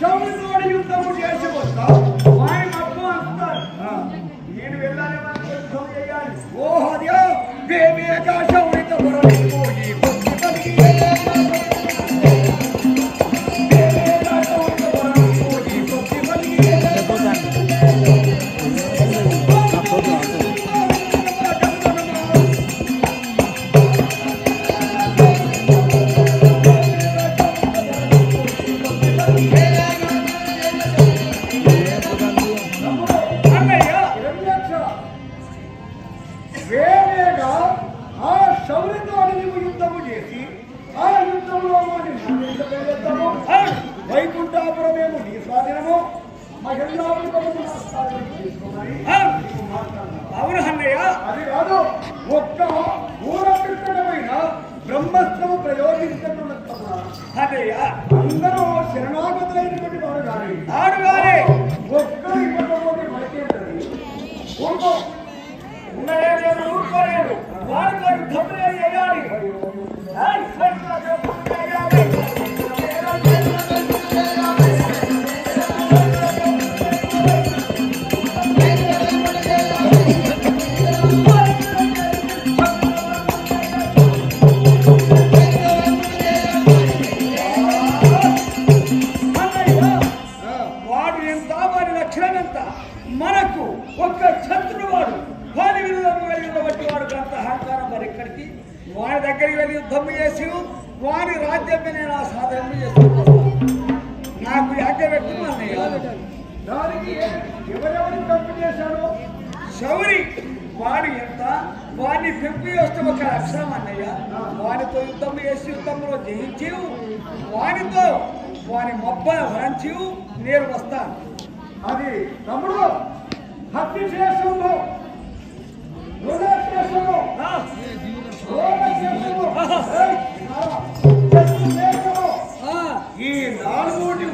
శౌర్యతోటి యుద్ధము చేసి వస్తా వారి మప్పు అంటారు నేను వెళ్ళాలి మనం యుద్ధం చేయాలి ఓ అదే వేవేక శౌర్యత పోయి వైకుంఠాపురమేమో నీ స్వాధీనము అవును అన్నయ్య అది కాదు ఒక్క ఊరమైన బ్రహ్మస్త్రము ప్రయోగించుకున్న అన్నయ్య అందరూ శరణాగతులైనటువంటి వాడు కానీ ఆడు కానీ ఒక్కరు ఇవ్వకపోతే మనకేంటది ఊరుకో ఉన్నదే లేదు ఊరుకోలేదు వారితో యుద్ధం చేయాలి మనకు ఒక్క శత్రుడు వాడు వారి విలువను కలిగినటువంటి వాడు గంత అహంకారం మరి ఇక్కడికి వారి దగ్గరికి వెళ్ళి యుద్ధం చేసి వారి రాజ్యం నేను ఆ సాధన చేస్తున్నాను నాకు యాజ్ఞ పెట్టుకున్నాను దానికి ఎవరెవరిని పెంపు చేశాడు శౌరి వాడు ఎంత వాడిని పెంపు చేస్తే ఒక అక్షరం అన్నయ్య వానితో యుద్ధం చేసి యుద్ధంలో జయించి వానితో వాని మొబ్బను వరించి నేను వస్తాను అది తమ్ముడు హత్య చేసాము ఈ నాలుగోటి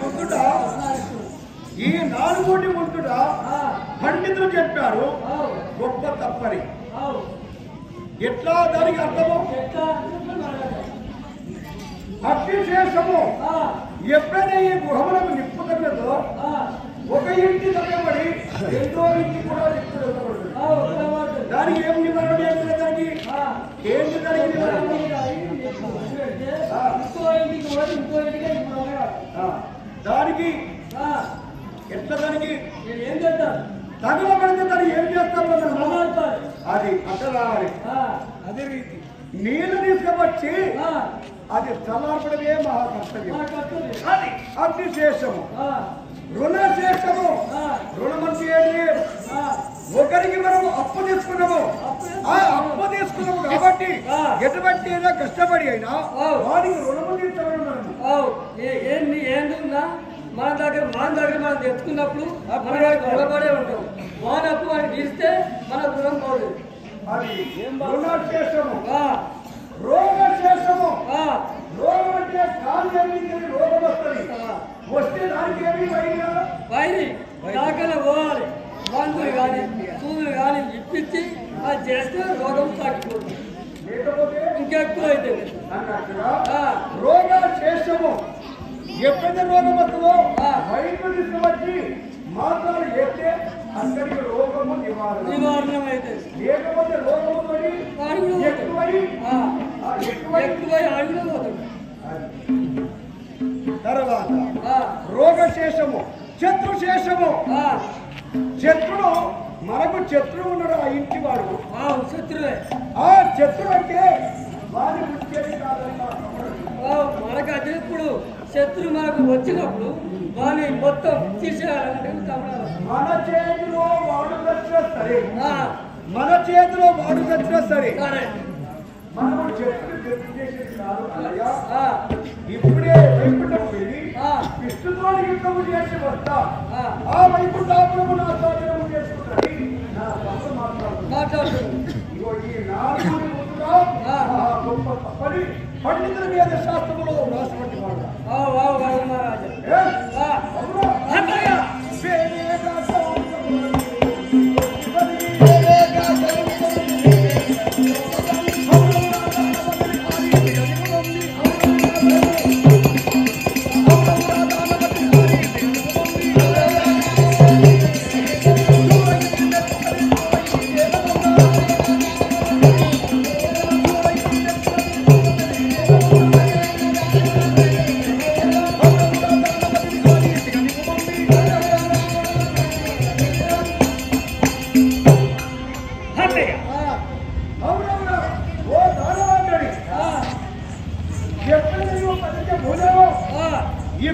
ఉంటుట పండితులు చెప్పారు గొప్ప తప్పని ఎట్లా దానికి అర్థము హత్య చేసాము ఎప్పుడైనా ఈ గృహములకు నిప్పు తగ్గదో ఒక ఇంటి తగ్గబడి ఎంతో ఇంటి కూడా దానికి ఏం నివారణ ఏంటి దానికి ఏంటి దానికి దానికి ఎట్లా దానికి ఏం చేస్తారు తగలబడితే దాన్ని ఏం చేస్తారు అది అట్లా అదే రీతి నీళ్లు తీసుకువచ్చి అది చల్లార్పడమే మహా కర్తవ్యం అది అగ్నిశేషము రుణశేషము రుణమంటే ఏంటి ఒకరికి మనం అప్పు తీసుకున్నాము ఆ అప్పు తీసుకున్నాము కాబట్టి ఎటువంటి అయినా కష్టపడి అయినా వారికి రుణము తీర్చడం ఏంటన్నా మన దగ్గర మనం తెచ్చుకున్నప్పుడు మన వాడికి రుణపడే ఉంటాం వాని అప్పు వాడిని తీస్తే మన రుణం పోదు అది రుణశేషము రోగశేషము రోగం అంటే కాలు రోగం వస్తుంది వస్తే దానికి ఏమి వైరి దాకా పోవాలి మందులు కానీ సూదులు కానీ ఇప్పించి అది చేస్తే రోగం తగ్గిపోతుంది లేకపోతే ఇంకెక్కువ అయితే రోగశేషము ఎప్పుడైతే రోగం వస్తుందో వైద్యులు తీసుకువచ్చి మాత్రాలు వేస్తే అందరికి రోగము నివారణ అయితే లేకపోతే రోగము ఎక్కువై ఆడిలో పోతుంది తర్వాత రోగశేషము శత్రుశేషము శత్రుడు మనకు శత్రువు ఉన్నాడు ఆ ఇంటి వాడు శత్రువే ఆ శత్రుడు అంటే వారి ముఖ్యమే కాదన్నా మనకు అది ఇప్పుడు శత్రువు మనకు వచ్చినప్పుడు వాని మొత్తం తీసేయాలంటే మన చేతిలో వాడు చచ్చినా సరే మన చేతిలో వాడు చచ్చినా సరే మనము శత్రుడు జప్తు చేసేది కాదు అయ్యా ఇప్పుడే వైకుంఠం వెళ్ళి విష్ణుతో యుద్ధము చేసి వస్తా ఆ వైకుంఠాపురము నా స్వాధీనము చేసుకుంటాను నా భర్త మాట్లాడుతుంది ఇగో ఈ నాలుగు గొప్ప తప్పని పండితుల మీద శాస్త్రములో రాసినటువంటి వాడు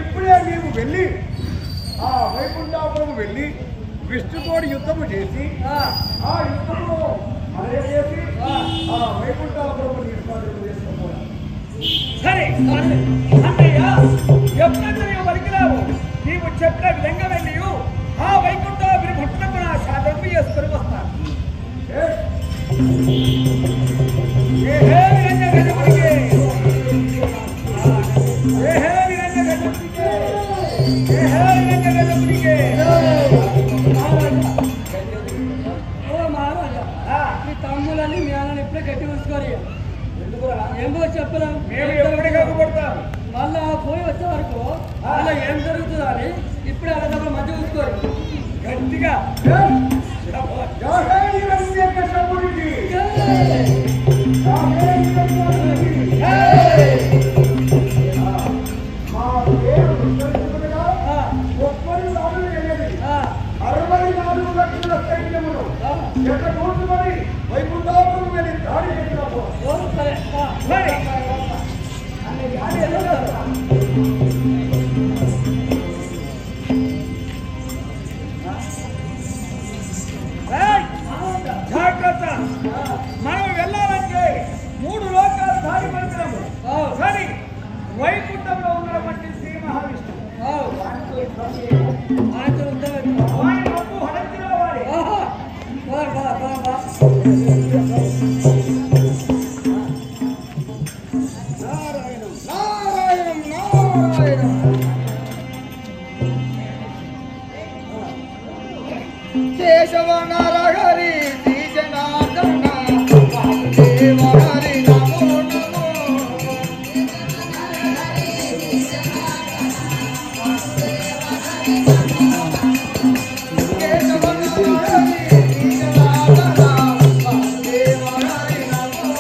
ఇప్పుడే నీవు వెళ్ళి ఆ వైకుంఠాపురం వెళ్ళి విష్ణుతోటి యుద్ధము చేసి ఆ యుద్ధంలో అదే చేసి ఆ వైకుంఠాపురం చేసుకోవాలి. సరే అన్నయ్య, ఎప్పుడైతే నీవు పలికినావు నీవు చెప్పిన విధంగా వెళ్ళి ఆ వైకుంఠాపురి భక్తులకు నా సాధన చేసుకొని వస్తాను. మీ తమ్ములని మీ అన్నని ఇప్పుడే గట్టి ఉంచుకోరు. ఎందుకో చెప్పలేం. మేము ఎప్పటికీ కాకపోతాం. మళ్ళా పోయి వచ్చే వరకు అలా ఏం జరుగుతుందో అని ఇప్పుడే అలా మధ్య ఉంచుకోరు గట్టిగా. వైకుంఠాపురం వెళ్ళి దాడి జాగ్రత్త. మనం వెళ్ళాలంటే 3 లోకాలు దాడి పడుతున్నాము. కానీ వైకుంఠంలో ఉన్నటువంటి శ్రీ మహావిష్ణువు వారి డబ్బు హరించి రావాలి. కేశవ నరహరి జనార్దన వాసుదేవ హరి నమో నమో. కేశవ నరహరి జనార్దన వాసుదేవ హరి నమో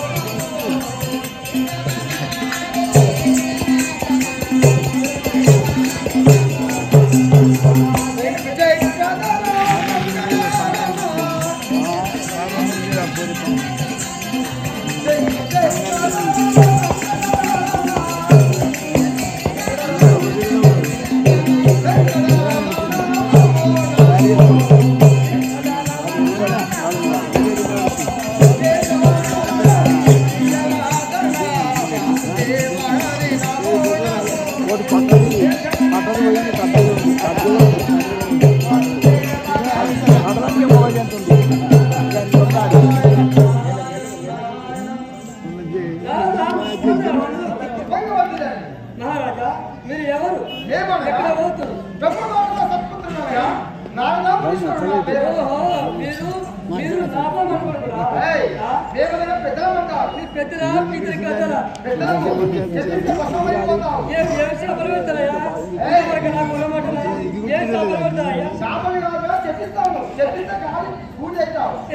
మహారాజా, మీరు ఎవరు? ఎక్కడ పోతున్నారు? మీరు లాభం అనుకుంటున్నారా? మీ పెద్దలా ఇద్దరి కథలా ఏ శాపలు పెడతారయ్యా? నాకు ఉన్నమాటలా ఏ శాపలు పెడతారయ్యా?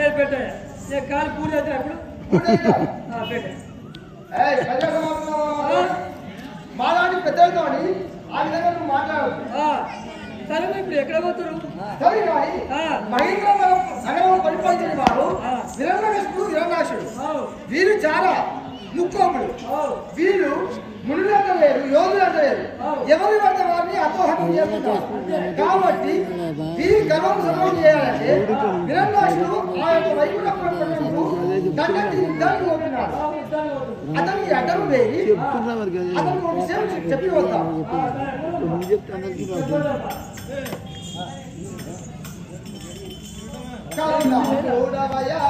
ఏ పెట్టయ్యా? ఏ కాలు పూజ అవుతారా ఇప్పుడు? పెట్ట మాలాంటి పెద్దలతోని ఆ విధంగా నువ్వు మాట్లాడు. సరే ఇప్పుడు ఎక్కడ పోతారు? సరే మహేంద్ర నగరం పరిపాలించిన వారు నిరంజనుడు నిరంజాక్షుడు. వీరు చాలా ముక్కోములు. వీరు మునులంత లేరు, యోగులంత లేరు. ఎవరి వద్ద వారిని అపోహం చేస్తున్నారు. కాబట్టి వీరి గర్వం సర్వం చేయాలంటే నిరంజాక్షుడు ఆ యొక్క వైకుంఠపురం దండకి యుద్ధానికి పోతున్నాడు. అతనికి అడ్డం వేయి అతను ఒక విషయం చెప్పి వద్దాం. చూడవయా